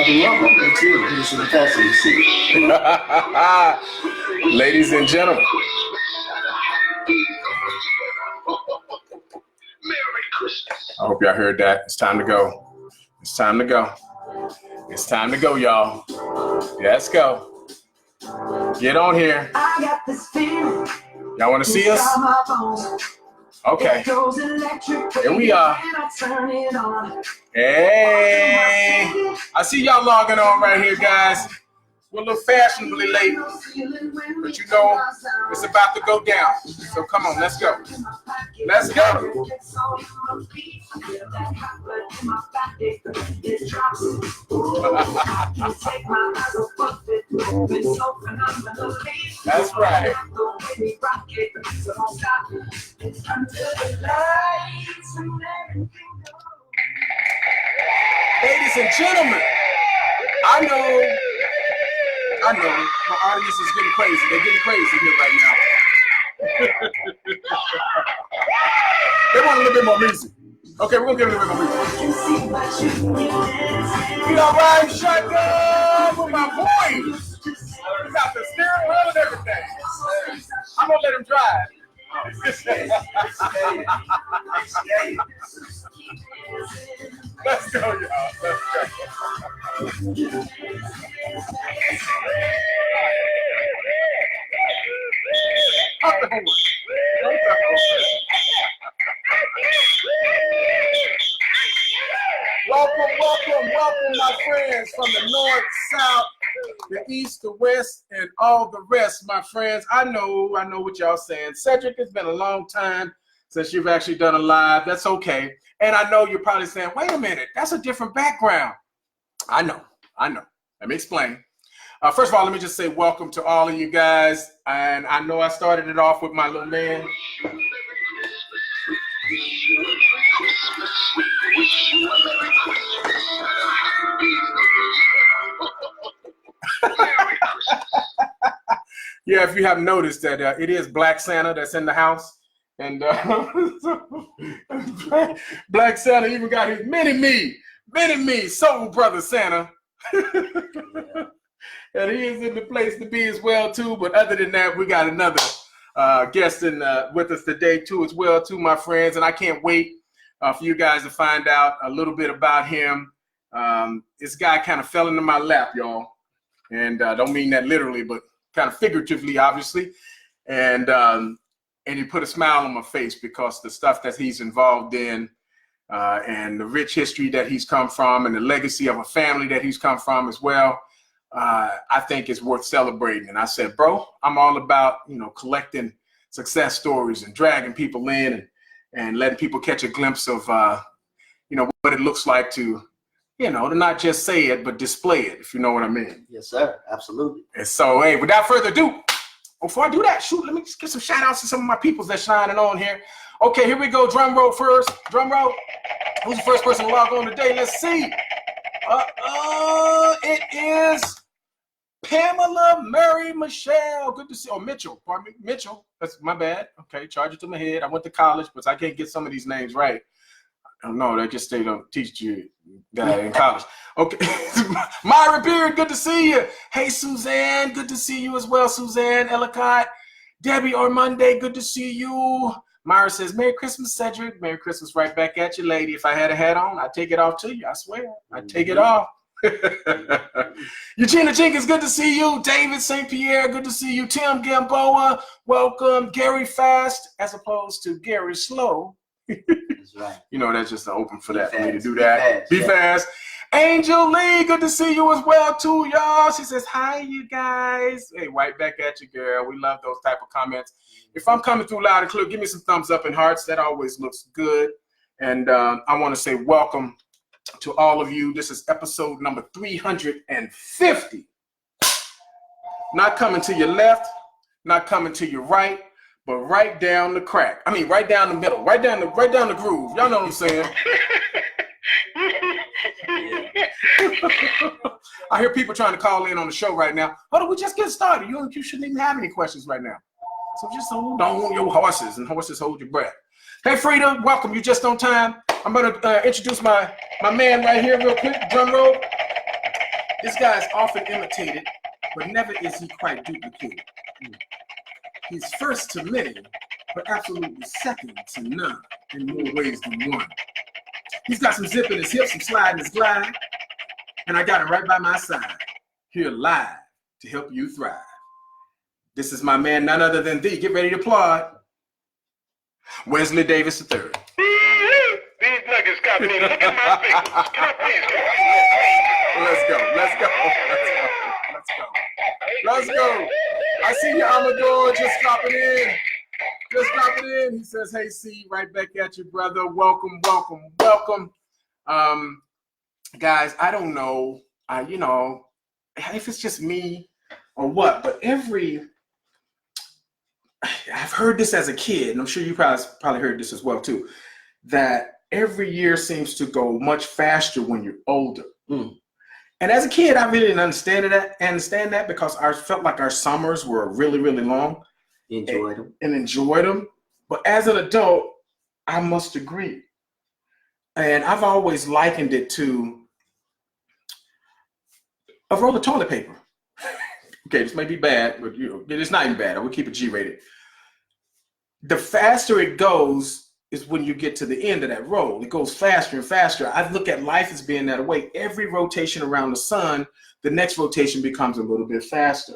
Ladies and gentlemen. I hope y'all heard that. It's time to go. It's time to go. It's time to go, y'all. Let's go. Get on here. Y'all want to see us? Okay. Here we are. Hey. I see y'all logging on right here, guys. We're a little fashionably late, but you know it's about to go down. So come on, let's go. Let's go. That's right. Ladies and gentlemen, I know my audience is getting crazy. They're getting crazy here right now. They want a little bit more music. Okay, we're gonna give it a little bit more music. You all right, shotgun with my boys. We got the steering wheel and everything. I'm gonna let him drive. Let's go, y'all. Let's go. Up the horn. Welcome, my friends from the north, south, the east, the west, and all the rest, my friends. I know what y'all saying. Cedric, it's been a long time since you've actually done a live. That's okay. And I know you're probably saying, wait a minute, that's a different background. I know. Let me explain. First of all, let me just say welcome to all of you guys. And I know I started it off with my little man. Yeah, if you have noticed that it is Black Santa that's in the house. And Black Santa even got his mini-me, soul brother Santa. And he is in the place to be as well, too. But other than that, we got another guest with us today, too, as well, too, my friends. And I can't wait for you guys to find out a little bit about him. This guy kind of fell into my lap, y'all. And I don't mean that literally, but kind of figuratively, obviously. And he put a smile on my face because the stuff that he's involved in and the rich history that he's come from and the legacy of a family that he's come from as well, I think is worth celebrating. And I said, bro, I'm all about, collecting success stories and dragging people in and letting people catch a glimpse of, what it looks like to, to not just say it, but display it, if you know what I mean. Yes, sir. Absolutely. And so, hey, without further ado, before I do that, let me just get some shout outs to some of my peoples that's shining on here. Okay, here we go. Drum roll first. Drum roll. Who's the first person to log on today? Let's see. It is Pamela Mary Michelle. Good to see. Oh, Mitchell. Pardon me. Mitchell. That's my bad. Okay, charge it to my head. I went to college, but I can't get some of these names right. I don't know. They don't teach you that in college. Okay. Myra Beard, good to see you. Hey, Suzanne, good to see you as well. Suzanne Ellicott. Debbie Ormonde, good to see you. Myra says, Merry Christmas, Cedric. Merry Christmas right back at you, lady. If I had a hat on, I'd take it off to you. I swear. I'd take it off. Eugenia Jenkins, good to see you. David St. Pierre, good to see you. Tim Gamboa, welcome. Gary Fast, as opposed to Gary Slow. That's right. That's just an open for that, for me to do that. Be fast. Angel Lee, good to see you as well, too, y'all. She says, hi, you guys. Hey, right back at you, girl. We love those type of comments. If I'm coming through loud and clear, give me some thumbs up and hearts. That always looks good. And I want to say welcome to all of you. This is episode number 350. Not coming to your left, not coming to your right, but right down the crack. I mean, right down the middle, right down the groove. Y'all know what I'm saying? I hear people trying to call in on the show right now. Hold on, we just get started. You shouldn't even have any questions right now. So just hold on your horses, and horses hold your breath. Hey, Frida, welcome. You just on time. I'm going to introduce my man right here real quick. Drum roll. This guy is often imitated, but never is he quite duplicated. He's first to many, but absolutely second to none in more ways than one. He's got some zip in his hips, some slide in his glide, and I got him right by my side, here live to help you thrive. This is my man, none other than thee. Get ready to applaud. Wesley Davis III. These nuggets got me. Look at my face. Can I please Let's go. Let's go. Let's go. Let's go. Let's go. I see you, Amador, just dropping in. Just dropping in. He says, hey, C, right back at you, brother. Welcome, welcome, welcome. Guys, I don't know, you know, if it's just me or what, but I've heard this as a kid, and I'm sure you probably heard this as well, too, that every year seems to go much faster when you're older. And as a kid, I really didn't understand that because I felt like our summers were really, really long. Enjoyed them. And enjoyed them. But as an adult, I must agree. And I've always likened it to a roll of toilet paper. Okay, this may be bad, but it's not even bad. I would keep it G-rated. The faster it goes is when you get to the end of that roll. It goes faster and faster. I look at life as being that way. Every rotation around the sun, the next rotation becomes a little bit faster.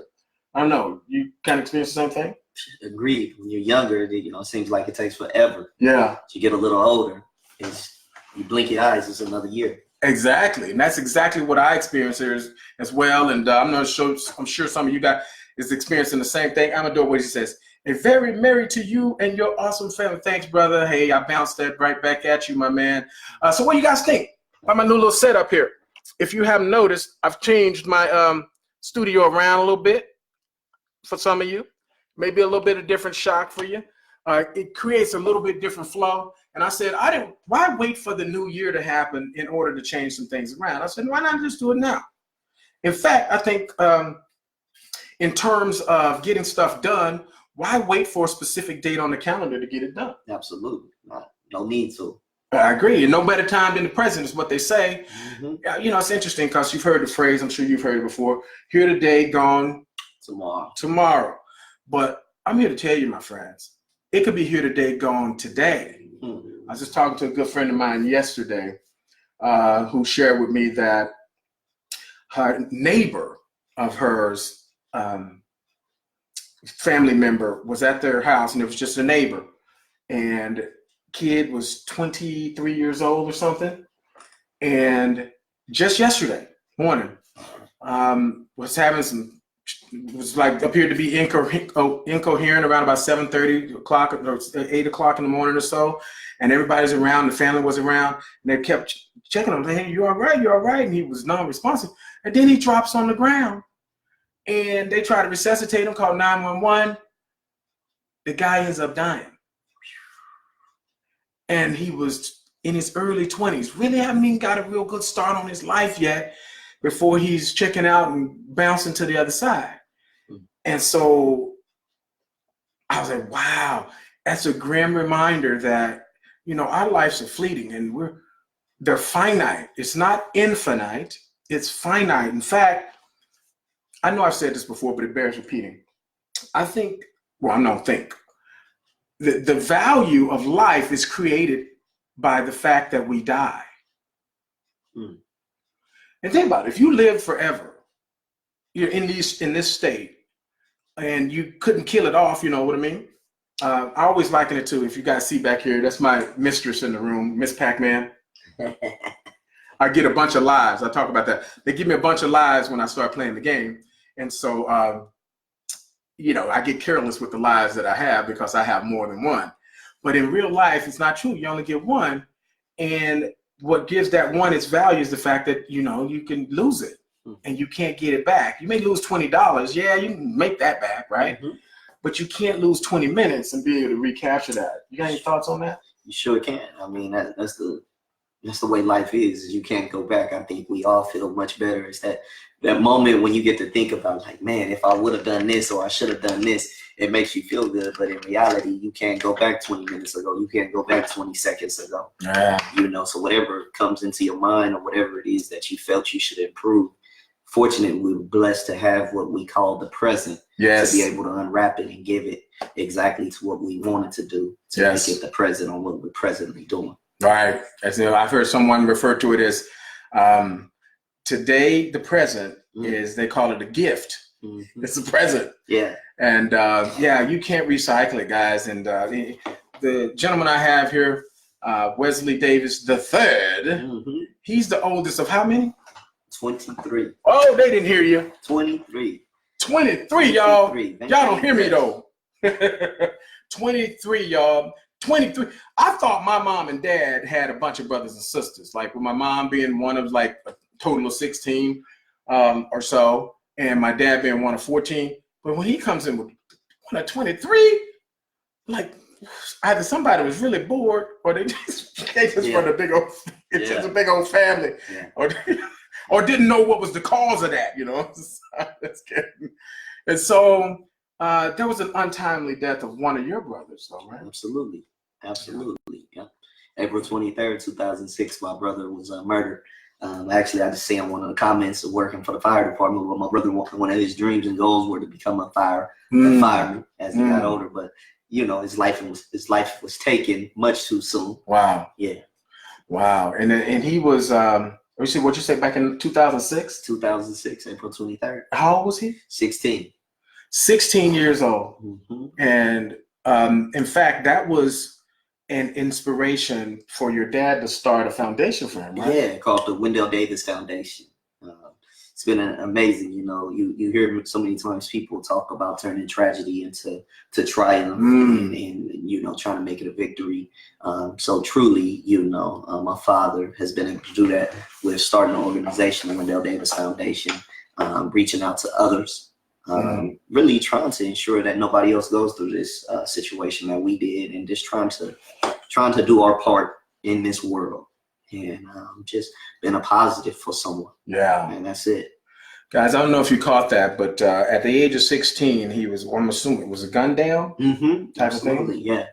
I don't know. You kind of experience the same thing? Agreed. When you're younger, you know, it seems like it takes forever. Yeah. As you get a little older, you blink your eyes, it's another year. Exactly. And that's exactly what I experience here as well. And I'm sure some of you guys is experiencing the same thing. I'm going to do what he says. And very merry to you and your awesome family. Thanks, brother. Hey, I bounced that right back at you, my man. So what do you guys think about my new little setup here? If you haven't noticed, I've changed my studio around a little bit for some of you. Maybe a little bit of different shock for you. It creates a little bit different flow. And I said, why wait for the new year to happen in order to change some things around? I said, why not just do it now? In fact, I think in terms of getting stuff done, why wait for a specific date on the calendar to get it done? Absolutely. No need to. I agree. And no better time than the present is what they say. Mm-hmm. You know, it's interesting because you've heard the phrase, I'm sure you've heard it before, here today, gone tomorrow. But I'm here to tell you, my friends, it could be here today, gone today. Mm-hmm. I was just talking to a good friend of mine yesterday who shared with me that her neighbor of hers, family member, was at their house, and it was just a neighbor, and kid was 23 years old or something, and just yesterday morning was like appeared to be incoherent around about 7:30 o'clock or 8 o'clock in the morning or so, and everybody's around, the family was around, and they kept checking him, hey, you all right, and he was non-responsive, and then he drops on the ground. And they try to resuscitate him, call 911. The guy ends up dying. And he was in his early 20s. Really haven't even got a real good start on his life yet before he's checking out and bouncing to the other side. And so I was like, wow, that's a grim reminder that, you know, our lives are fleeting and they're finite. It's not infinite, it's finite. In fact, I know I've said this before, but it bears repeating. The value of life is created by the fact that we die. And think about it, if you live forever, you're in this state, and you couldn't kill it off, you know what I mean? I always liken it to, if you guys see back here, that's my mistress in the room, Miss Pac-Man. I get a bunch of lives. I talk about that. They give me a bunch of lives when I start playing the game. And so, you know, I get careless with the lives that I have because I have more than one. But in real life, it's not true. You only get one. And what gives that one its value is the fact that, you know, you can lose it and you can't get it back. You may lose $20. Yeah, you can make that back, right? Mm-hmm. But you can't lose 20 minutes and be able to recapture that. You got any thoughts on that? You sure can. I mean, that's the way life is. You can't go back. I think we all feel much better. It's that moment when you get to think about, like, man, if I would have done this or I should have done this, it makes you feel good. But in reality, you can't go back 20 minutes ago. You can't go back 20 seconds ago. You know, so whatever comes into your mind or whatever it is that you felt you should improve, fortunate, we were blessed to have what we call the present. Yes. To be able to unwrap it and give it exactly to what we wanted to do, to Yes. make it the present on what we're presently doing. Right. As you know, I've heard someone refer to it as today, the present is, they call it a gift. Mm-hmm. It's a present. Yeah. And yeah, you can't recycle it, guys. And the gentleman I have here, Wesley Davis the third, he's the oldest of how many? 23. Oh, they didn't hear you. 23. 23, y'all. 23. Y'all don't hear me though. 23, y'all. 23. I thought my mom and dad had a bunch of brothers and sisters, like with my mom being one of like a total of 16 or so, and my dad being one of 14. But when he comes in with one of 23, like either somebody was really bored or they just run a big old, it's just a big old family, or didn't know what was the cause of that, you know. That's kidding. And so there was an untimely death of one of your brothers, though, right? Absolutely. Absolutely. Yeah. April 23rd, 2006, my brother was murdered. Actually, I just see on one of the comments of working for the fire department, where my brother, one of his dreams and goals were to become a fireman as he got older. But you know, his life was taken much too soon. Wow. Yeah. Wow. And he was what you say back in 2006? 2006, April 23rd. How old was he? 16. 16 years old. Mm-hmm. And in fact, that was an inspiration for your dad to start a foundation for him, right? Yeah, called the Wendell Davis Foundation. It's been amazing. You know, you hear so many times people talk about turning tragedy into triumph and you know, trying to make it a victory. So truly, you know, my father has been able to do that with starting an organization, the Wendell Davis Foundation, reaching out to others. Really trying to ensure that nobody else goes through this situation that we did, and just trying to do our part in this world, and just being a positive for someone. Yeah, and that's it. Guys, I don't know if you caught that, but at the age of 16, he was, I'm assuming, was a gun down type of thing? Yeah.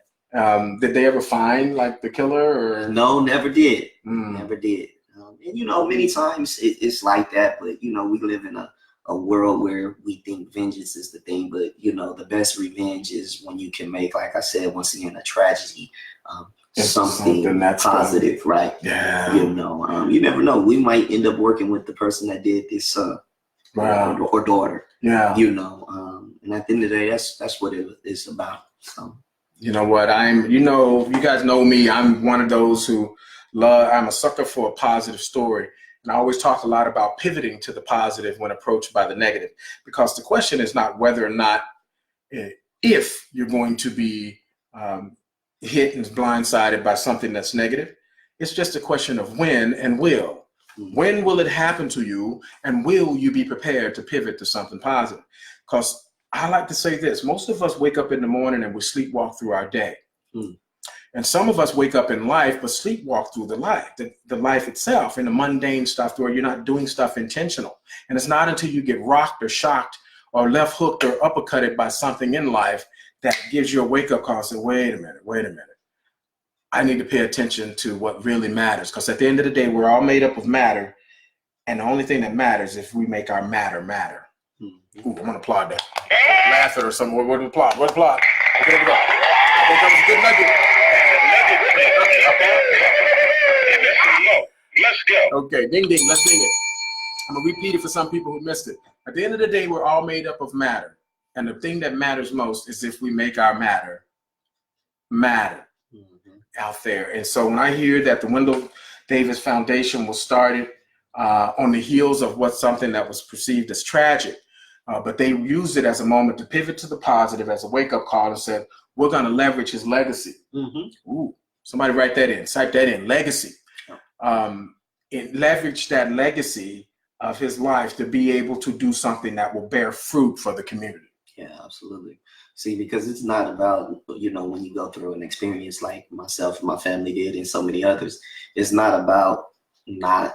Did they ever find like the killer? Or no, never did. Never did. And you know, many times it's like that, but you know, we live in a world where we think vengeance is the thing, but you know, the best revenge is when you can make, like I said, once again, a tragedy, something that's positive, right? Yeah. You know, you never know. We might end up working with the person that did this son or daughter. Yeah. You know, and at the end of the day, that's what it is about. So. You know what? you guys know me. I'm one of those who I'm a sucker for a positive story. And I always talk a lot about pivoting to the positive when approached by the negative, because the question is not whether or not if you're going to be hit and blindsided by something that's negative. It's just a question of when and will. When will it happen to you, and will you be prepared to pivot to something positive? Because I like to say this, most of us wake up in the morning and we sleepwalk through our day. And some of us wake up in life, but sleepwalk through the life itself, and the mundane stuff where you're not doing stuff intentional. And it's not until you get rocked or shocked or left hooked or uppercutted by something in life that gives you a wake-up call and say, wait a minute. I need to pay attention to what really matters. Because at the end of the day, we're all made up of matter. And the only thing that matters is if we make our matter matter. Ooh, I'm going to applaud that. Laugh it or something. What applaud? What applaud? Okay, there we go. I think that was a good nugget. Let's go. Okay, ding ding, let's ding it. I'm gonna repeat it for some people who missed it. At the end of the day, we're all made up of matter. And the thing that matters most is if we make our matter out there. And so when I hear that the Wendell Davis Foundation was started on the heels of something that was perceived as tragic, but they used it as a moment to pivot to the positive, as a wake-up call, and said, we're gonna leverage his legacy. Ooh, somebody write that in, type that in, legacy. Leverage that legacy of his life to be able to do something that will bear fruit for the community. Yeah, absolutely. See, because it's not about, you know, when you go through an experience like myself and my family did and so many others, it's not about not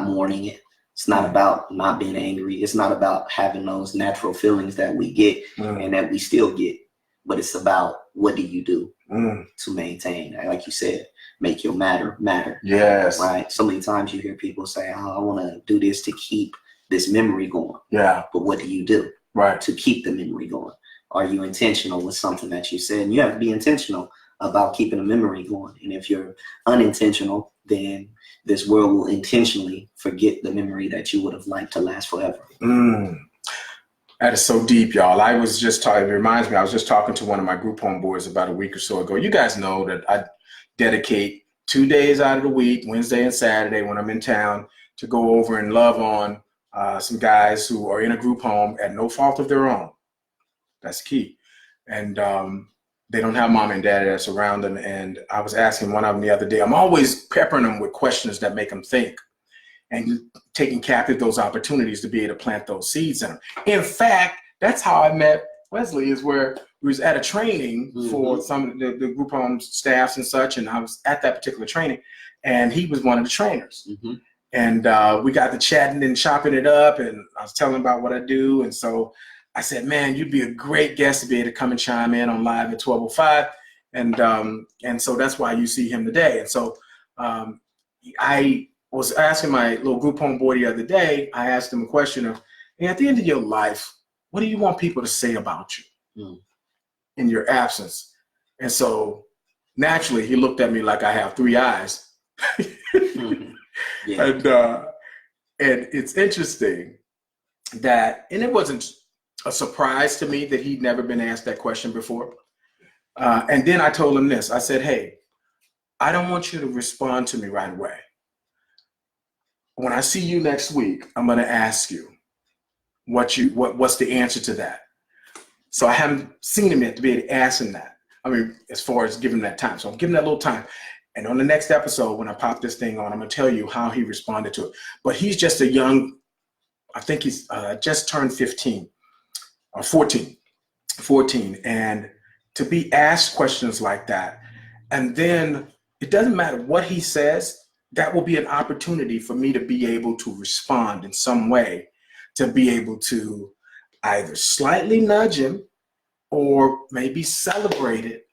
mourning it. It's not about not being angry. It's not about having those natural feelings that we get and that we still get. But it's about, what do you do to maintain? Like you said, make your matter. Yes. Right. So many times you hear people say, "Oh, I want to do this to keep this memory going." Yeah. But what do you do? Right. To keep the memory going? Are you intentional with something that you said? And you have to be intentional about keeping a memory going. And if you're unintentional, then this world will intentionally forget the memory that you would have liked to last forever. That is so deep, y'all. I was just talking, it reminds me, I was just talking to one of my group homeboys about a week or so ago. You guys know that I dedicate 2 days out of the week, Wednesday and Saturday, when I'm in town, to go over and love on some guys who are in a group home at no fault of their own. That's key. And they don't have mom and dad that's around them. And I was asking one of them the other day, I'm always peppering them with questions that make them think, and taking captive those opportunities to be able to plant those seeds in them. In fact, that's how I met Wesley, is where we was at a training for some of the group home staffs and such. And I was at that particular training, and he was one of the trainers. And we got to chatting and chopping it up, and I was telling him about what I do. And so I said, man, you'd be a great guest to be able to come and chime in on live at 12:05. And so that's why you see him today. And so I was asking my little group home boy the other day, I asked him a question of, hey, at the end of your life, what do you want people to say about you in your absence? And so naturally he looked at me like I have 3 eyes. And it's interesting that, and it wasn't a surprise to me that he'd never been asked that question before. And then I told him this, I said, hey, I don't want you to respond to me right away. When I see you next week, I'm going to ask you what's the answer to that. So I haven't seen him yet to be able to ask him that. I mean, as far as giving him that time. So I'm giving that little time. And on the next episode, when I pop this thing on, I'm going to tell you how he responded to it. But he's just a young, I think he's just turned 15 or 14. And to be asked questions like that, and then it doesn't matter what he says, that will be an opportunity for me to be able to respond in some way, to be able to either slightly nudge him or maybe celebrate it,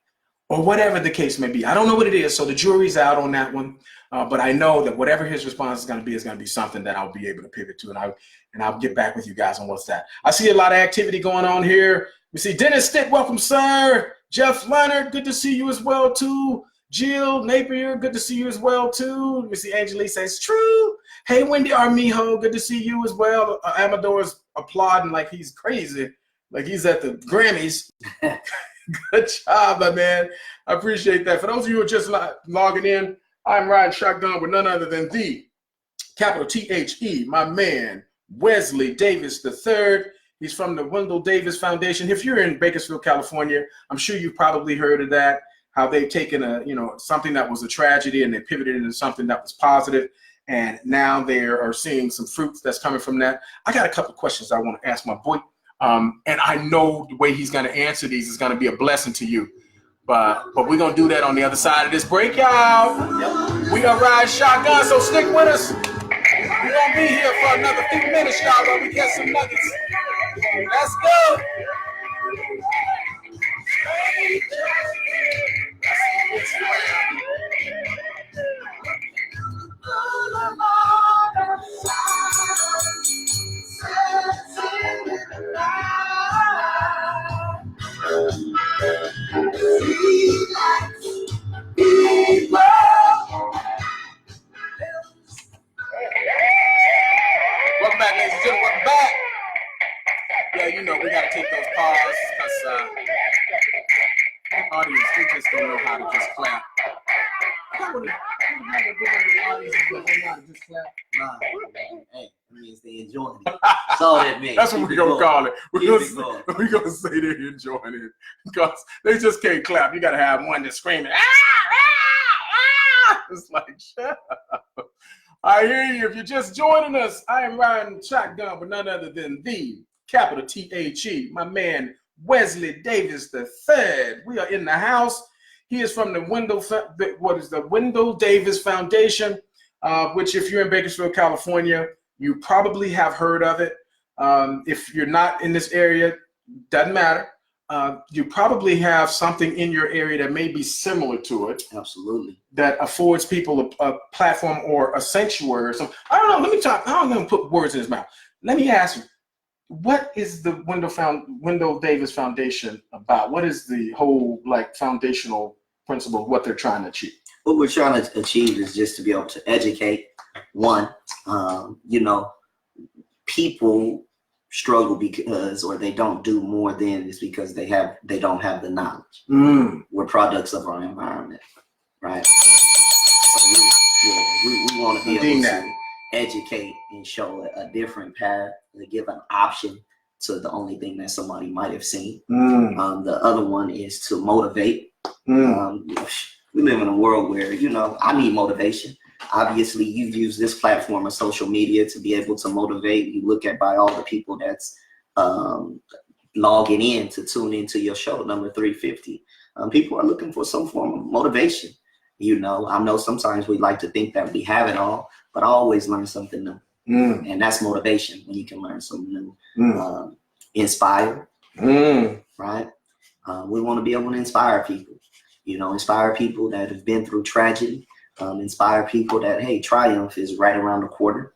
or whatever the case may be. I don't know what it is, so the jury's out on that one. But I know that whatever his response is going to be something that I'll be able to pivot to, and I'll get back with you guys on what's that. I see a lot of activity going on here. We see Dennis Stitt, welcome, sir. Jeff Leonard, good to see you as well, too. Jill Napier, good to see you as well, too. Let me see, Angelique says, true. Hey, Wendy Armijo, good to see you as well. Amador's applauding like he's crazy, like he's at the Grammys. Good job, my man. I appreciate that. For those of you who are just logging in, I'm riding shotgun with none other than the capital T-H-E, my man, Wesley Davis III. He's from the Wendell Davis Foundation. If you're in Bakersfield, California, I'm sure you've probably heard of that, how they've taken something that was a tragedy and they pivoted into something that was positive. And now they are seeing some fruits that's coming from that. I got a couple questions I want to ask my boy. And I know the way he's going to answer these is going to be a blessing to you. But we're going to do that on the other side of this break, y'all. We are riding shotgun, so stick with us. We're going to be here for another few minutes, y'all, while we get some nuggets. Let's go. Welcome back, ladies and gentlemen. Welcome back. Yeah, you know, we got to take those pauses because audience, they just don't know how to just clap. Hey, that means they enjoying it. That's all that means. That's what we're going to call it. We're going to say they're enjoying it because they just can't clap. You got to have one that's screaming. It's like, shut up. I hear you. If you're just joining us, I am riding shotgun with none other than the capital T-H-E, my man, Wesley Davis III. We are in the house. He is from the Wendell Davis Foundation, which if you're in Bakersfield, California, you probably have heard of it. If you're not in this area, doesn't matter. you probably have something in your area that may be similar to it. Absolutely. That affords people a platform or a sanctuary or something. I don't know. Let me talk. I'm going to put words in his mouth. Let me ask you, what is the Wendell Davis Foundation about? What is the whole like foundational principle of what they're trying to achieve? What we're trying to achieve is just to be able to educate. One, you know, people struggle because, or they don't do more than is because they don't have the knowledge. We're products of our environment, right? So we want to be able to educate and show a different path, to give an option to the only thing that somebody might have seen. The other one is to motivate. We live in a world where, you know, I need motivation. Obviously, you've used this platform of social media to be able to motivate. You look at by all the people that's logging in to tune into your show, number 350. People are looking for some form of motivation. You know, I know sometimes we like to think that we have it all, but I always learn something new. And that's motivation, when you can learn something new. Inspire, right? We want to be able to inspire people. You know, inspire people that have been through tragedy. Inspire people that, hey, triumph is right around the corner,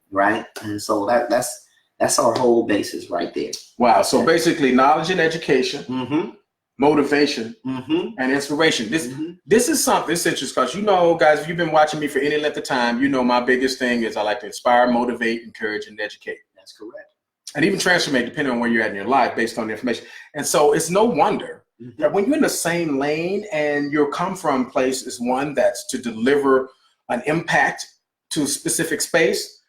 right? And so that's our whole basis right there. Wow. So basically, knowledge and education, motivation, and inspiration. This is something. This interesting because, you know, guys, if you've been watching me for any length of time, you know my biggest thing is I like to inspire, motivate, encourage, and educate. That's correct. And even transformate, depending on where you're at in your life, based on the information. And so it's no wonder that when you're in the same lane and your come from place is one that's to deliver an impact to a specific space,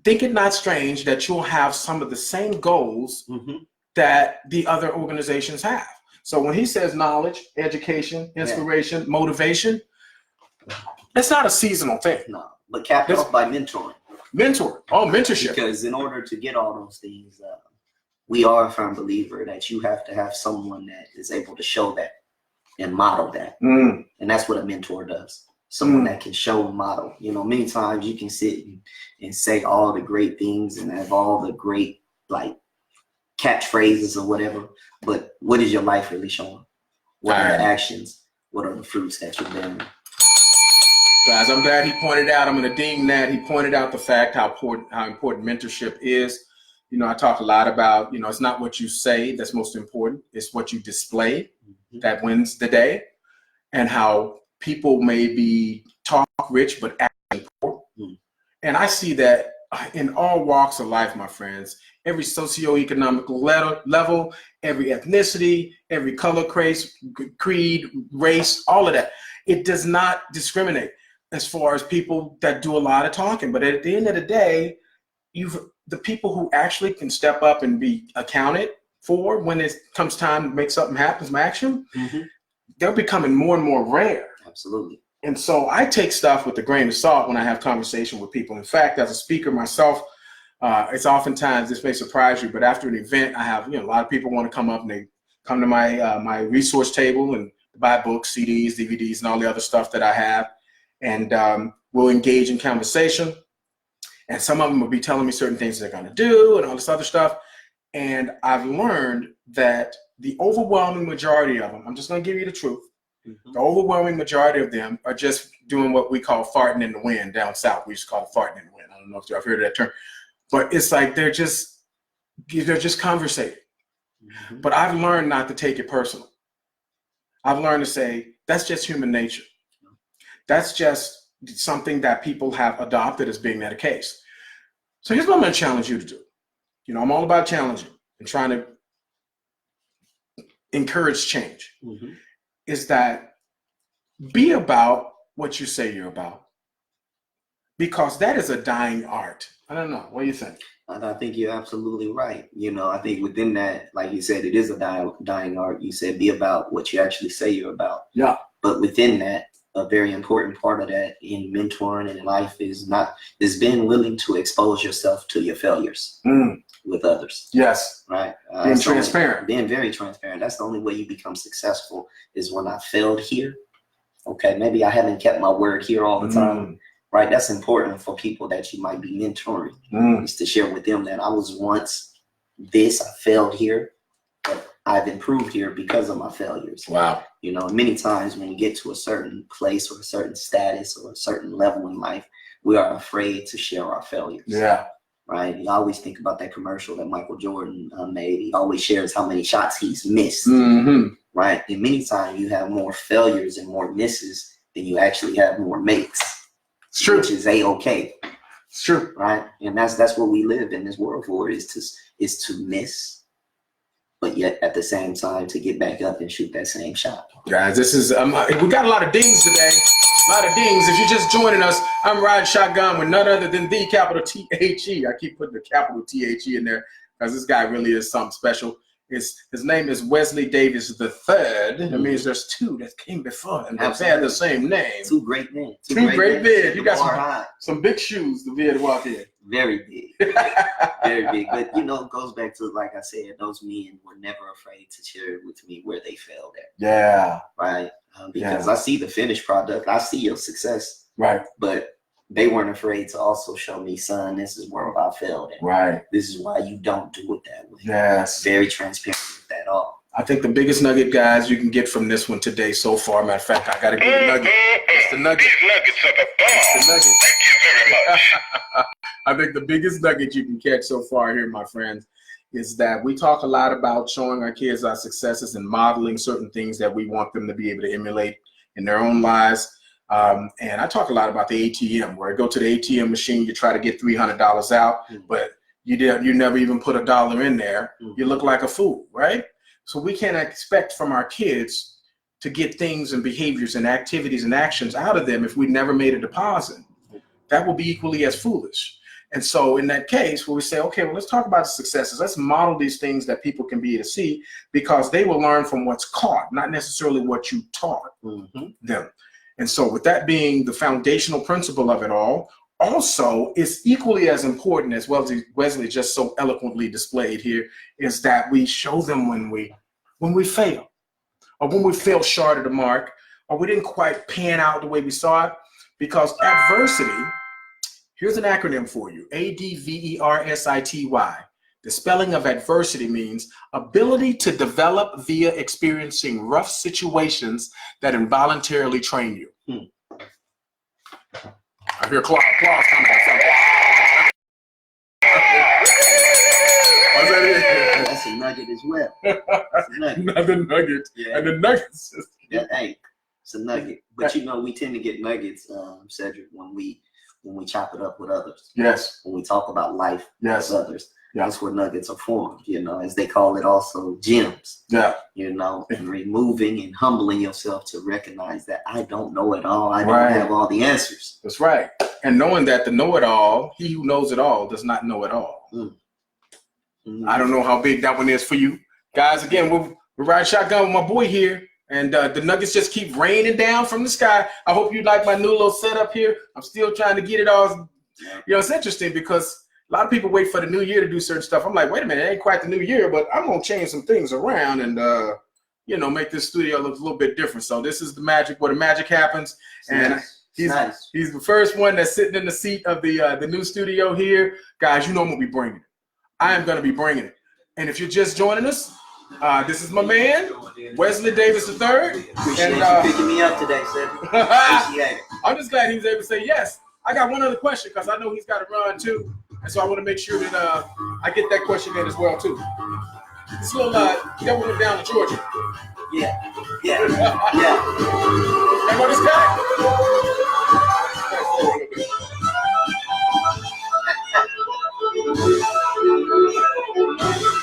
think it not strange that you'll have some of the same goals that the other organizations have. So when he says knowledge, education, inspiration, motivation, it's not a seasonal thing. No, but capped off by mentoring. Mentorship. Because in order to get all those things, we are a firm believer that you have to have someone that is able to show that and model that. And that's what a mentor does. Someone that can show and model. You know, many times you can sit and say all the great things and have all the great, like, catchphrases or whatever, but what is your life really showing? What are the actions? What are the fruits that you're bearing? Guys, I'm glad he pointed out, I'm going to ding that. He pointed out the fact how important mentorship is. You know, I talk a lot about, you know, it's not what you say that's most important. It's what you display that wins the day, and how people may be talk rich, but act poor. And I see that in all walks of life, my friends, every socioeconomic level, every ethnicity, every color, creed, race, all of that. It does not discriminate as far as people that do a lot of talking. But at the end of the day, the people who actually can step up and be accounted for when it comes time to make something happen, some action, they're becoming more and more rare. Absolutely. And so I take stuff with a grain of salt when I have conversation with people. In fact, as a speaker myself, it's oftentimes, this may surprise you, but after an event, I have, you know, a lot of people want to come up and they come to my my resource table and buy books, CDs, DVDs, and all the other stuff that I have. And we'll engage in conversation. And some of them will be telling me certain things they're going to do and all this other stuff. And I've learned that the overwhelming majority of them, I'm just going to give you the truth, the overwhelming majority of them are just doing what we call farting in the wind. Down south, we used to call it farting in the wind. I don't know if you've heard of that term. But it's like they're just conversating. But I've learned not to take it personal. I've learned to say, that's just human nature. That's just something that people have adopted as being that case. So here's what I'm going to challenge you to do. You know, I'm all about challenging and trying to encourage change. Is that be about what you say you're about, because that is a dying art. I don't know. What do you think? I think you're absolutely right. You know, I think within that, like you said, it is a dying art. You said be about what you actually say you're about. Yeah. But within that, a very important part of that in mentoring and in life is being willing to expose yourself to your failures with others. Yes. Right. Being transparent. Being very transparent. That's the only way you become successful, is when I failed here. Okay, maybe I haven't kept my word here all the time. Right. That's important for people that you might be mentoring, is to share with them that I was once this, I failed here, but I've improved here because of my failures. Wow. You know, many times when we get to a certain place or a certain status or a certain level in life, we are afraid to share our failures. Yeah. Right. You always think about that commercial that Michael Jordan made. He always shares how many shots he's missed. Right. And many times you have more failures and more misses than you actually have more makes. It's true. Which is A-okay. It's true. Right. And that's what we live in this world for, is to miss, but yet at the same time to get back up and shoot that same shot. Guys, this is we got a lot of dings today. A lot of dings. If you're just joining us, I'm riding shotgun with none other than the capital T-H-E. I keep putting the capital T-H-E in there because this guy really is something special. His name is Wesley Davis III. That means there's two that came before him that had the same name. Two great men. Two great men. You got some big shoes to be able to walk in. Very big. Very big. But, you know, it goes back to, like I said, those men were never afraid to share with me where they failed at. Yeah. Right? Because I see the finished product. I see your success. Right. But they weren't afraid to also show me, son, this is where I failed at. Right. This is why you don't do it that way. Yes. Very transparent with that all. I think the biggest nugget, guys, you can get from this one today so far. Matter of fact, I got to give a nugget. It's the nugget. These nuggets are the bomb. It's the nugget. Thank you very much. I think the biggest nugget you can catch so far here, my friends, is that we talk a lot about showing our kids our successes and modeling certain things that we want them to be able to emulate in their own lives. And I talk a lot about the ATM, where I go to the ATM machine, you try to get $300 out, but you never even put $1 in there. You look like a fool, right? So we can't expect from our kids to get things and behaviors and activities and actions out of them if we never made a deposit. That will be equally as foolish. And so in that case, where we say, okay, well, let's talk about the successes. Let's model these things that people can be able to see, because they will learn from what's caught, not necessarily what you taught them. And so with that being the foundational principle of it all, also is equally as important, as Wesley just so eloquently displayed here, is that we show them when we fail, or when we fell short of the mark, or we didn't quite pan out the way we saw it. Because adversity, here's an acronym for you, ADVERSITY. The spelling of adversity means ability to develop via experiencing rough situations that involuntarily train you. I hear applause coming. That's a nugget as well. Another nugget. Yeah. And the nuggets. Hey, it's a nugget. But you know, we tend to get nuggets, Cedric, when we chop it up with others. Yes. When we talk about life yes. with others. Yeah. That's where nuggets are formed, you know, as they call it also, gems. Yeah. You know, and removing and humbling yourself to recognize that I don't know it all. I don't Right. have all the answers. That's right. And knowing that the know-it-all, he who knows it all does not know it all. I don't know how big that one is for you. Guys, again, we're riding shotgun with my boy here. And the nuggets just keep raining down from the sky. I hope you like my new little setup here. I'm still trying to get it all. You know, it's interesting because a lot of people wait for the new year to do certain stuff. I'm like, wait a minute, it ain't quite the new year, but I'm going to change some things around and, you know, make this studio look a little bit different. So this is the magic, where the magic happens. And he's the first one that's sitting in the seat of the new studio here. Guys, you know I'm going to be bringing it. I am going to be bringing it. And if you're just joining us, this is my man, Wesley Davis III. Appreciate you picking me up today, Cedric. Appreciate it. I'm just glad he was able to say yes. I got one other question because I know he's got to run too. And so I want to make sure that I get that question in as well too. This little that went down to Georgia. Yeah. Remember this guy?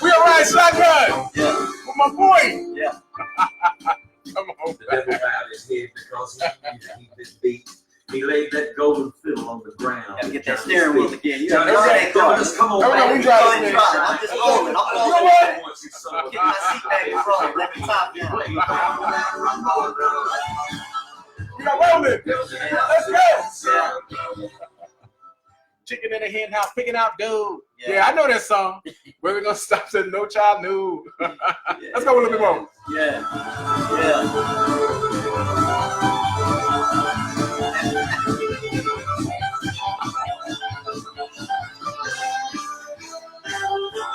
We are riding shotgun with my boy. Yeah. Come on. The devil bowed his head because he been beat. He laid that golden fiddle on the ground. Gotta get that steering wheel again. You Johnny, just come on, no, we drive this thing. I'm just rolling. You know what? Get my seat back and roll. Let the top down. We got rolling. Let's go. Chicken in the hen house, picking out dude. Yeah, I know that song. Where we gonna stop saying no child nude. Let's go a little bit more. Yeah.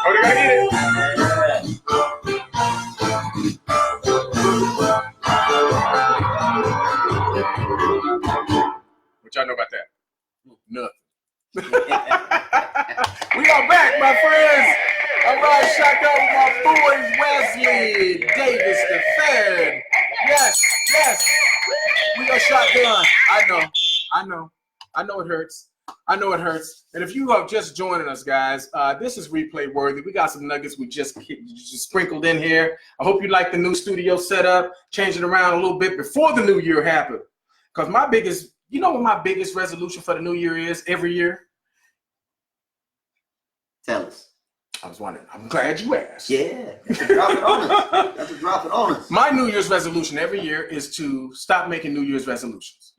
Oh, they gotta get it. are back, my friends. All right, shotgun with my boy Wesley Davis the third. Yes, yes. We are shotgun. I know it hurts. I know it hurts. And if you are just joining us, guys, this is replay worthy. We got some nuggets we just sprinkled in here. I hope you like the new studio setup, changing around a little bit before the new year happened. Because my biggest, you know what my biggest resolution for the new year is every year? Tell us. I was wondering. I'm glad you asked. Yeah. Drop it on us. That's a drop it on us. My New Year's resolution every year is to stop making New Year's resolutions.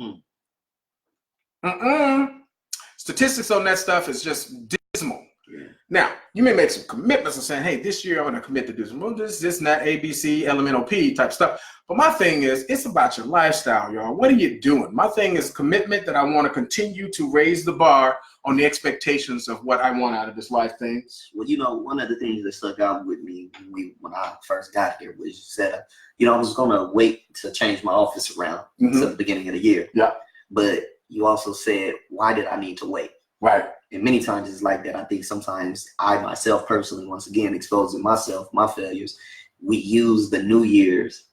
Statistics on that stuff is just dismal. Yeah. Now, you may make some commitments and saying, hey, this year I'm going to commit to do some this, and that, A, B, C, elemental P type stuff. But my thing is, it's about your lifestyle, y'all. What are you doing? My thing is commitment that I want to continue to raise the bar on the expectations of what I want out of this life thing. Well, you know, one of the things that stuck out with me when I first got here was you said, you know, I was going to wait to change my office around to the beginning of the year. Yeah. But you also said, why did I need to wait? Right. And many times it's like that. I think sometimes I myself personally, once again, exposing myself, my failures, we use the New Year's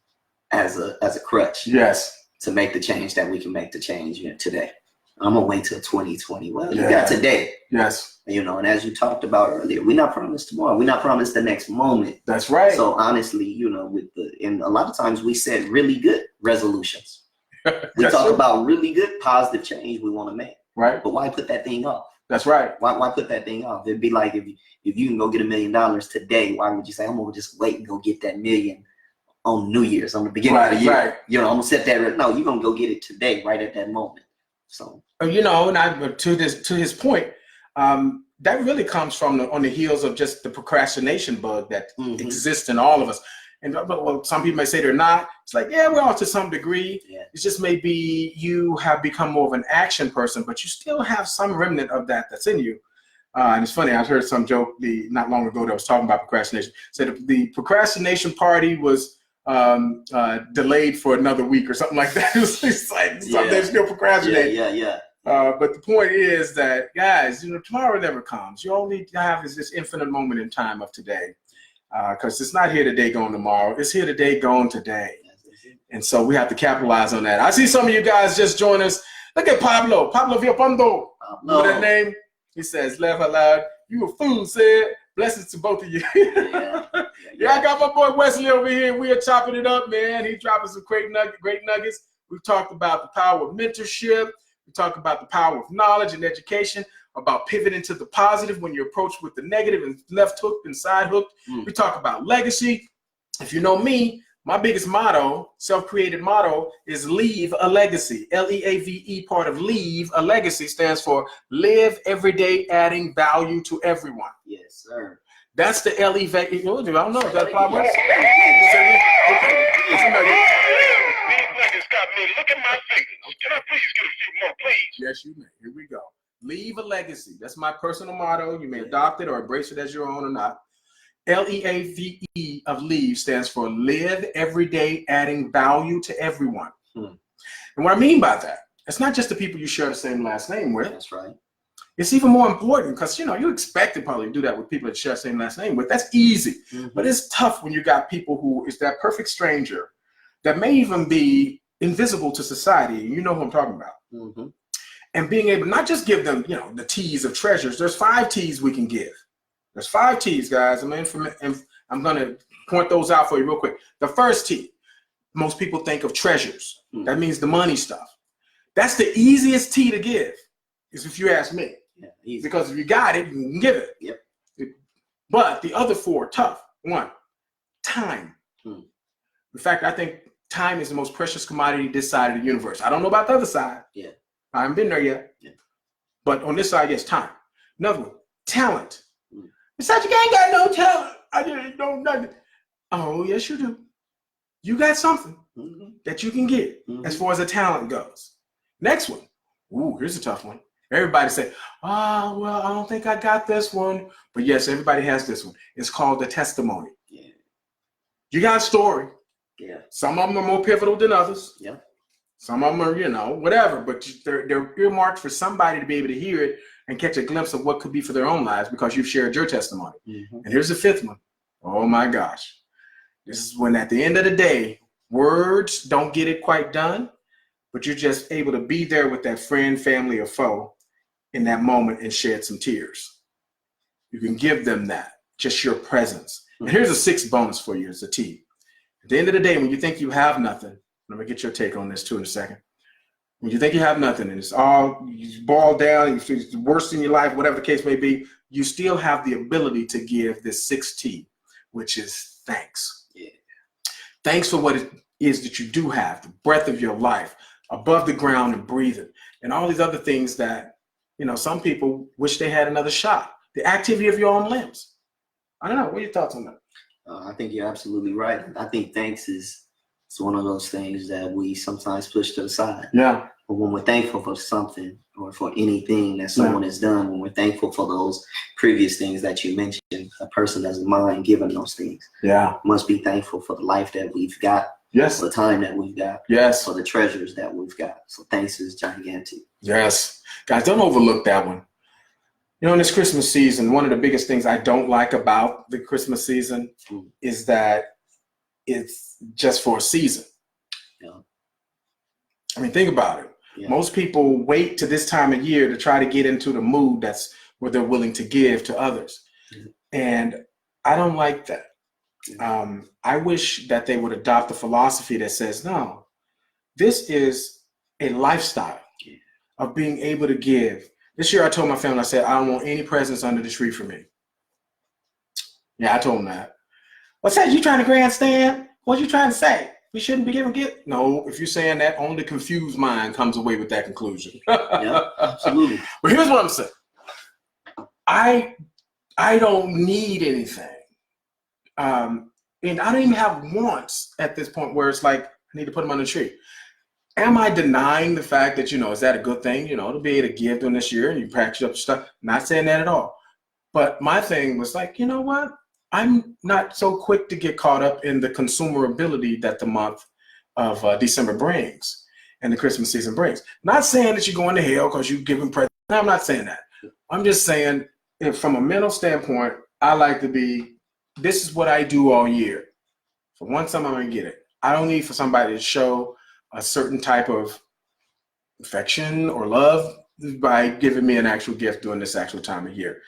as a crutch. Yes. To make the change that we can make the change today. I'm gonna wait till 2020. Well, you got today. Yes. You know, and as you talked about earlier, we're not promised tomorrow. We're not promised the next moment. That's right. So honestly, you know, and a lot of times we set really good resolutions. We talk about really good positive change we want to make. Right. But why put that thing off? That's right. Why put that thing off? It'd be like if you can go get $1 million today, why would you say, I'm gonna just wait and go get that million on New Year's, on the beginning of the year? Right. You know, I'm gonna set that. No, you're gonna go get it today, right at that moment. So you know, and to his point, that really comes from on the heels of just the procrastination bug that exists in all of us. And well, some people may say they're not. It's like, yeah, we're all to some degree. Yeah. It's just maybe you have become more of an action person, but you still have some remnant of that's in you. And it's funny, I heard some joke not long ago that was talking about procrastination. Said the procrastination party was delayed for another week or something like that. It's like they're still procrastinating. Yeah. But the point is that, guys, you know, tomorrow never comes. You only have this infinite moment in time of today. Because it's not here today, gone tomorrow. It's here today, gone today. And so we have to capitalize on that. I see some of you guys just join us. Look at Pablo Villapando. Know that name? He says, laugh out loud. You a fool, said. Blessings to both of you. Yeah, I got my boy Wesley over here. We are chopping it up, man. He's dropping some great nuggets. We've talked about the power of mentorship. We talked about the power of knowledge and education, about pivoting to the positive when you're approached with the negative and left hooked and side hooked. We talk about legacy. If you know me, my biggest motto, self-created motto, is leave a legacy. L-E-A-V-E, part of leave a legacy stands for live every day adding value to everyone. Yes, sir. That's the L-E-V-E. I don't know. Is that a problem? These nuggets got me. Look at my fingers. Can I please get a few more, please? Yes, you may. Here we go. Leave a legacy. That's my personal motto. You may adopt it or embrace it as your own or not. L-E-A-V-E of leave stands for live every day adding value to everyone. And what I mean by that, it's not just the people you share the same last name with. That's right. It's even more important because, you know, you expect to probably do that with people that share the same last name with. That's easy. But it's tough when you got people who is that perfect stranger that may even be invisible to society. You know who I'm talking about. And being able to not just give them, you know, the T's of treasures. There's 5 T's we can give. There's 5 T's, guys. I'm going to point those out for you real quick. The first T, most people think of treasures. That means the money stuff. That's the easiest T to give, is if you ask me. Yeah, because if you got it, you can give it. Yep. But the other 4 are tough. 1, time. In fact, I think time is the most precious commodity this side of the universe. I don't know about the other side. Yeah. I haven't been there yet. Yeah. But on this side, yes, time. Another one, talent. Besides, you ain't got no talent. I just don't know nothing. Oh, yes, you do. You got something that you can get as far as the talent goes. Next one. Ooh, here's a tough one. Everybody say, oh, well, I don't think I got this one. But yes, everybody has this one. It's called the testimony. Yeah. You got a story. Yeah. Some of them are more pivotal than others. Yeah. Some of them are, you know, whatever, but they're earmarked for somebody to be able to hear it and catch a glimpse of what could be for their own lives because you've shared your testimony. Mm-hmm. And here's the fifth one. Oh my gosh. This is when at the end of the day, words don't get it quite done, but you're just able to be there with that friend, family, or foe in that moment and shed some tears. You can give them that, just your presence. And here's a sixth bonus for you, it's a T. At the end of the day, when you think you have nothing, let me get your take on this too in a second. When you think you have nothing and it's all, you boil down, and you feel it's the worst in your life, whatever the case may be, you still have the ability to give this sixth T, which is thanks. Yeah. Thanks for what it is that you do have, the breath of your life, above the ground and breathing, and all these other things that, you know, some people wish they had another shot. The activity of your own limbs. I don't know. What are your thoughts on that? I think you're absolutely right. I think thanks is one of those things that we sometimes push to the side. Yeah. But when we're thankful for something or for anything that someone has done, when we're thankful for those previous things that you mentioned, a person doesn't mind giving those things. Yeah. Must be thankful for the life that we've got. Yes. For the time that we've got. Yes. For the treasures that we've got. So thanks is gigantic. Yes. Guys, don't overlook that one. You know, in this Christmas season, one of the biggest things I don't like about the Christmas season is that it's just for a season. Yeah. I mean, think about it. Yeah. Most people wait to this time of year to try to get into the mood that's where they're willing to give to others. Mm-hmm. And I don't like that. I wish that they would adopt a philosophy that says, no, this is a lifestyle of being able to give. This year I told my family, I said, I don't want any presents under the tree for me. Yeah, I told them that. What's that? You trying to grandstand? What you trying to say? We shouldn't be giving gifts? No, if you're saying that, only confused mind comes away with that conclusion. Yeah, absolutely. But here's what I'm saying. I don't need anything. And I don't even have wants at this point where it's like, I need to put them on the tree. Am I denying the fact that, you know, is that a good thing, you know, to be able to give during this year and you package up stuff? Not saying that at all. But my thing was like, you know what? I'm not so quick to get caught up in the consumer ability that the month of December brings and the Christmas season brings. Not saying that you're going to hell because you're giving presents. No, I'm not saying that. I'm just saying, if from a mental standpoint, I like to be, this is what I do all year. For one time, I'm going to get it. I don't need for somebody to show a certain type of affection or love by giving me an actual gift during this actual time of year.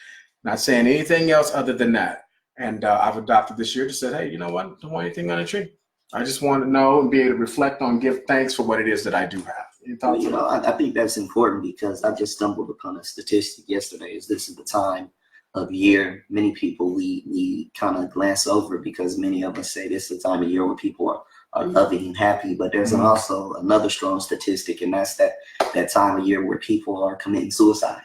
Not saying anything else other than that. And I've adopted this year to say, hey, you know what? Don't want anything on the tree. I just want to know and be able to reflect on, give thanks for what it is that I do have. Well, you know, I think that's important because I just stumbled upon a statistic yesterday. Is this is the time of year many people we kind of glance over because many of us say this is the time of year where people are loving and happy. But there's also another strong statistic, and that's that time of year where people are committing suicide.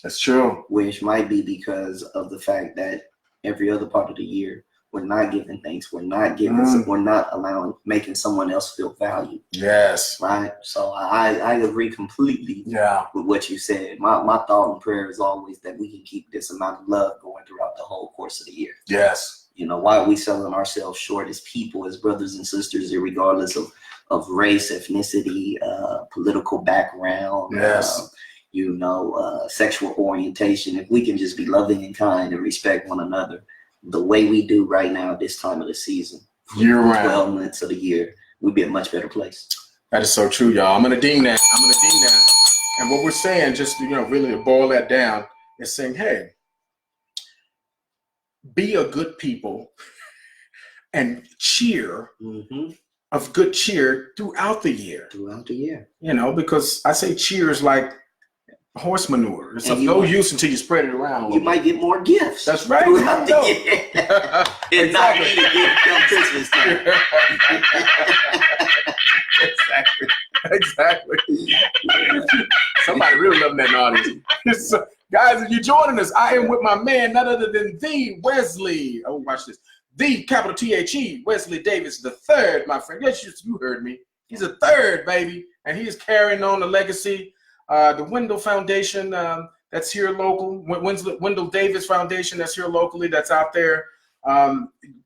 That's true. Which might be because of the fact that every other part of the year, we're not giving thanks. We're not giving. We're not making someone else feel valued. Yes. Right. So I agree completely. Yeah. With what you said. My thought and prayer is always that we can keep this amount of love going throughout the whole course of the year. Yes. You know, why are we selling ourselves short as people, as brothers and sisters, regardless of race, ethnicity, political background? Yes. Sexual orientation. If we can just be loving and kind and respect one another the way we do right now at this time of the season, year round, 12 months of the year, we'd be a much better place. That is so true, y'all. I'm gonna ding that. And what we're saying, just really to boil that down, is saying, hey, be a good people and cheer of good cheer throughout the year. Throughout the year. Because I say cheer is like horse manure. It's of no use until you spread it around. You might get more gifts. That's right. Throughout the year. And not need a gift come Christmas time. Exactly. Somebody really loving that in the audience. So, guys, if you're joining us, I am with my man, none other than the Wesley. Oh, watch this. The capital THE, Wesley Davis the third, my friend. Yes, you heard me. He's a third, baby. And he is carrying on the legacy. The Wendell Foundation that's here local, Wendell Davis Foundation that's here locally, that's out there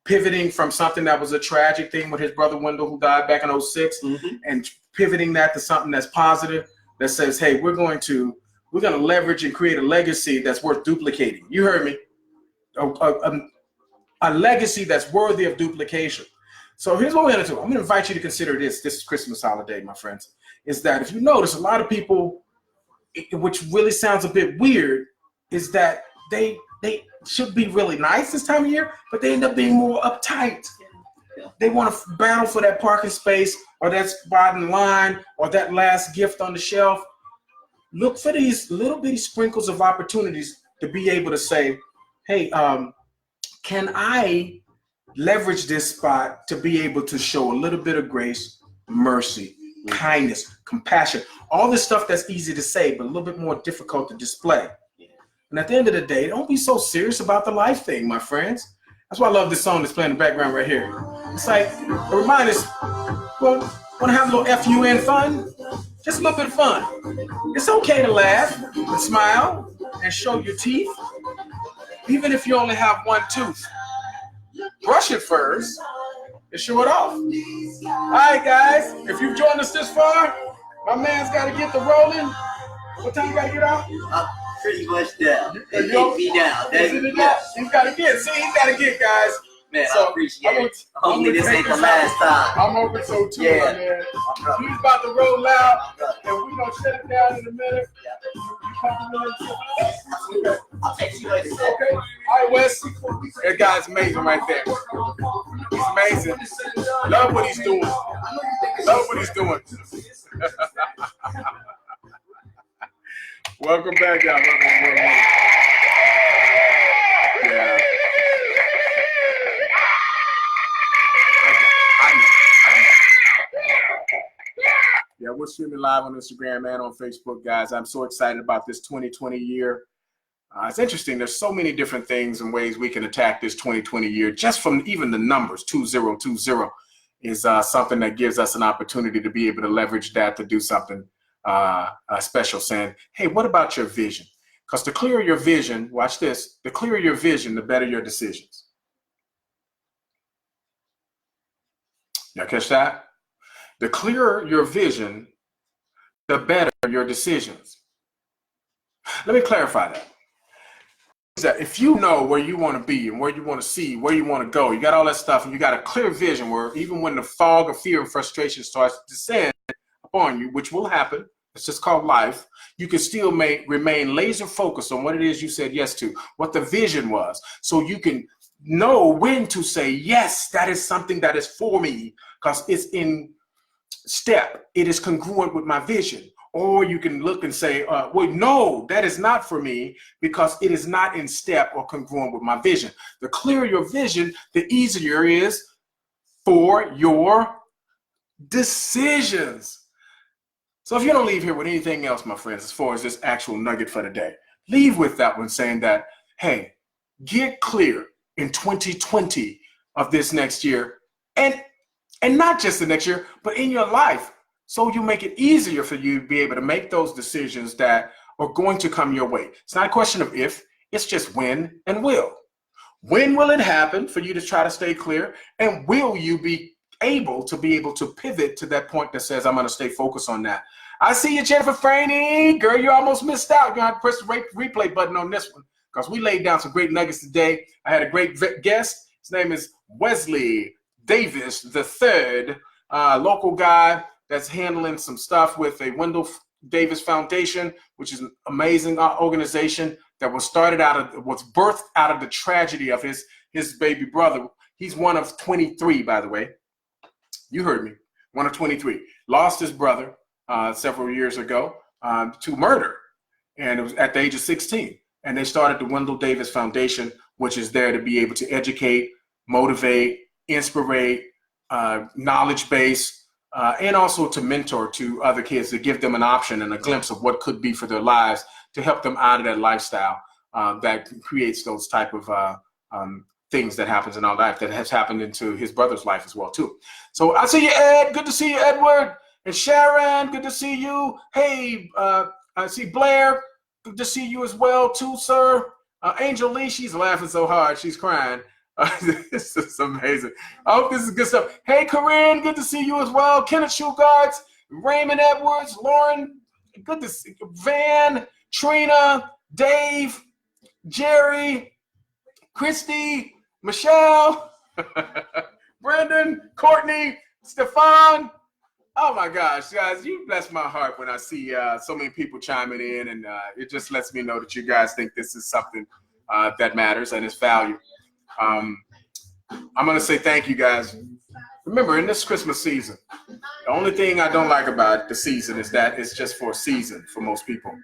pivoting from something that was a tragic thing with his brother Wendell who died back in 2006 and pivoting that to something that's positive that says, hey, we're going to We're going to leverage and create a legacy that's worth duplicating. You heard me. A legacy that's worthy of duplication. So here's what we're going to do. I'm going to invite you to consider this. This is Christmas holiday, my friends. Is that if you notice, a lot of people, which really sounds a bit weird, is that they should be really nice this time of year, but they end up being more uptight. They want to battle for that parking space or that spot in line or that last gift on the shelf. Look for these little bitty sprinkles of opportunities to be able to say, hey, can I leverage this spot to be able to show a little bit of grace, mercy, kindness, compassion, all this stuff that's easy to say, but a little bit more difficult to display. And at the end of the day, don't be so serious about the life thing, my friends. That's why I love this song that's playing in the background right here. It's like a reminder, well, want to have a little FUN fun? Just a little bit of fun. It's okay to laugh and smile and show your teeth, even if you only have one tooth. Brush it first and show it off. All right, guys, if you've joined us this far, my man's got to get the rolling. What time you got to get out? Pretty much down. They He's got to get. See, he's got to get, guys. Man, So, I appreciate it. I'm Hopefully gonna this take ain't the this last time. I'm hoping so too, Yeah. my man. He's about to roll out, and we're going to shut it down in a minute. Okay. I'll text you later. Okay. All right, Wes. That guy's amazing right there. He's amazing. Love what he's doing. Love what he's doing. Welcome back, y'all. Welcome. Yeah. Yeah, we're streaming live on Instagram and on Facebook, guys. I'm so excited about this 2020 year. It's interesting. There's so many different things and ways we can attack this 2020 year. Just from even the numbers, 2020 is something that gives us an opportunity to be able to leverage that to do something special, saying, hey, what about your vision? Because the clearer your vision, watch this, the clearer your vision, the better your decisions. Y'all catch that? The clearer your vision, the better your decisions. Let me clarify that. That if you know where you want to be and where you want to see, where you want to go, you got all that stuff, and you got a clear vision where even when the fog of fear and frustration starts to descend upon you, which will happen, it's just called life, you can still remain laser focused on what it is you said yes to, what the vision was, so you can know when to say, yes, that is something that is for me, because it's in step, it is congruent with my vision. Or you can look and say, well, no, that is not for me because it is not in step or congruent with my vision. The clearer your vision, the easier it is for your decisions. So if you don't leave here with anything else, my friends, as far as this actual nugget for the day, leave with that one saying that, hey, get clear in 2020 of this next year, and not just the next year, but in your life. So you make it easier for you to be able to make those decisions that are going to come your way. It's not a question of if, it's just when and will. When will it happen for you to try to stay clear? And will you be able to pivot to that point that says, I'm going to stay focused on that? I see you, Jennifer Franey. Girl, you almost missed out. You have to press the replay button on this one because we laid down some great nuggets today. I had a great guest. His name is Wesley Davis III, local guy that's handling some stuff with a Wendell Davis Foundation, which is an amazing organization that was birthed out of the tragedy of his baby brother. He's one of 23, by the way. You heard me. One of 23. Lost his brother several years ago to murder, and it was at the age of 16. And they started the Wendell Davis Foundation, which is there to be able to educate, motivate, inspirate, knowledge base, and also to mentor to other kids, to give them an option and a glimpse of what could be for their lives, to help them out of that lifestyle that creates those type of things that happens in our life, that has happened into his brother's life as well too. So I see you, Ed. Good to see you, Edward. And Sharon, good to see you. Hey, I see Blair. Good to see you as well too, sir. Angel Lee, she's laughing so hard, she's crying. This is amazing. I hope this is good stuff. Hey, Corinne, good to see you as well. Kenneth Shugarts, Raymond Edwards, Lauren, good to see you. Van, Trina, Dave, Jerry, Christy, Michelle, Brendan, Courtney, Stefan. Oh my gosh, guys, you bless my heart when I see so many people chiming in, and it just lets me know that you guys think this is something that matters and is valued. I'm gonna say thank you, guys. Remember, in this Christmas season, the only thing I don't like about the season is that it's just for a season for most people.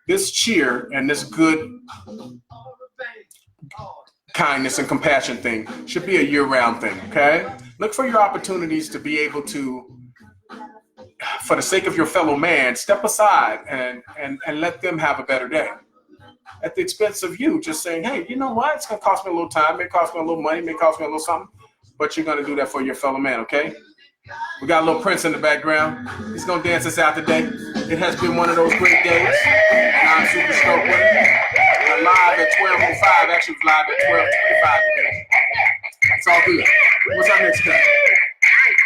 This cheer and this good kindness and compassion thing should be a year-round thing, okay? Look for your opportunities to be able to, for the sake of your fellow man, step aside and let them have a better day. At the expense of you, just saying, hey, you know what? It's gonna cost me a little time, may cost me a little money, may cost me a little something, but you're gonna do that for your fellow man, okay? We got a little Prince in the background. He's gonna dance us out today. It has been one of those great days, and I'm super stoked with it. We're live at 12:05. Actually, it was live at 12:25 today. It's all good. What's our next cut?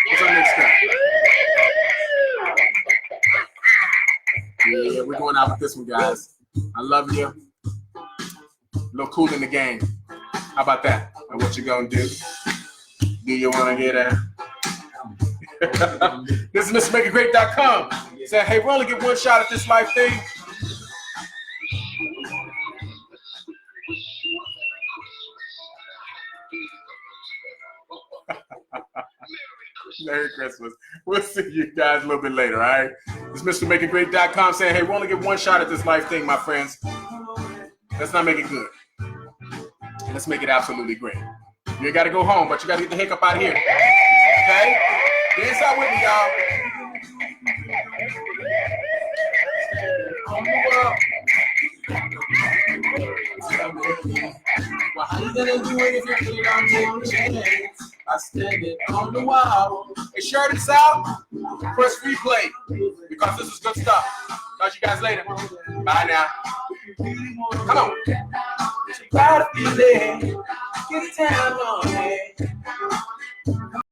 What's our next cut? Yeah, we're going out with this one, guys. I love you. A little cool in the game. How about that? And what you gonna do? Do you wanna hear that? This is MrMakeItGreat.com. Saying, hey, we only get one shot at this life thing. Merry Christmas. We'll see you guys a little bit later, all right? It's MrMakeItGreat.com saying, hey, we only get one shot at this life thing, my friends. Let's not make it good. Let's make it absolutely great. You ain't got to go home, but you got to get the heck up out of here. Okay? Dance out with me, y'all. Well, how you gonna do it if you put on your chains? I stand it on the wall. Hey, share this out. Press replay because this is good stuff. Talk to you guys later. Bye now. Come on. Get it down on it.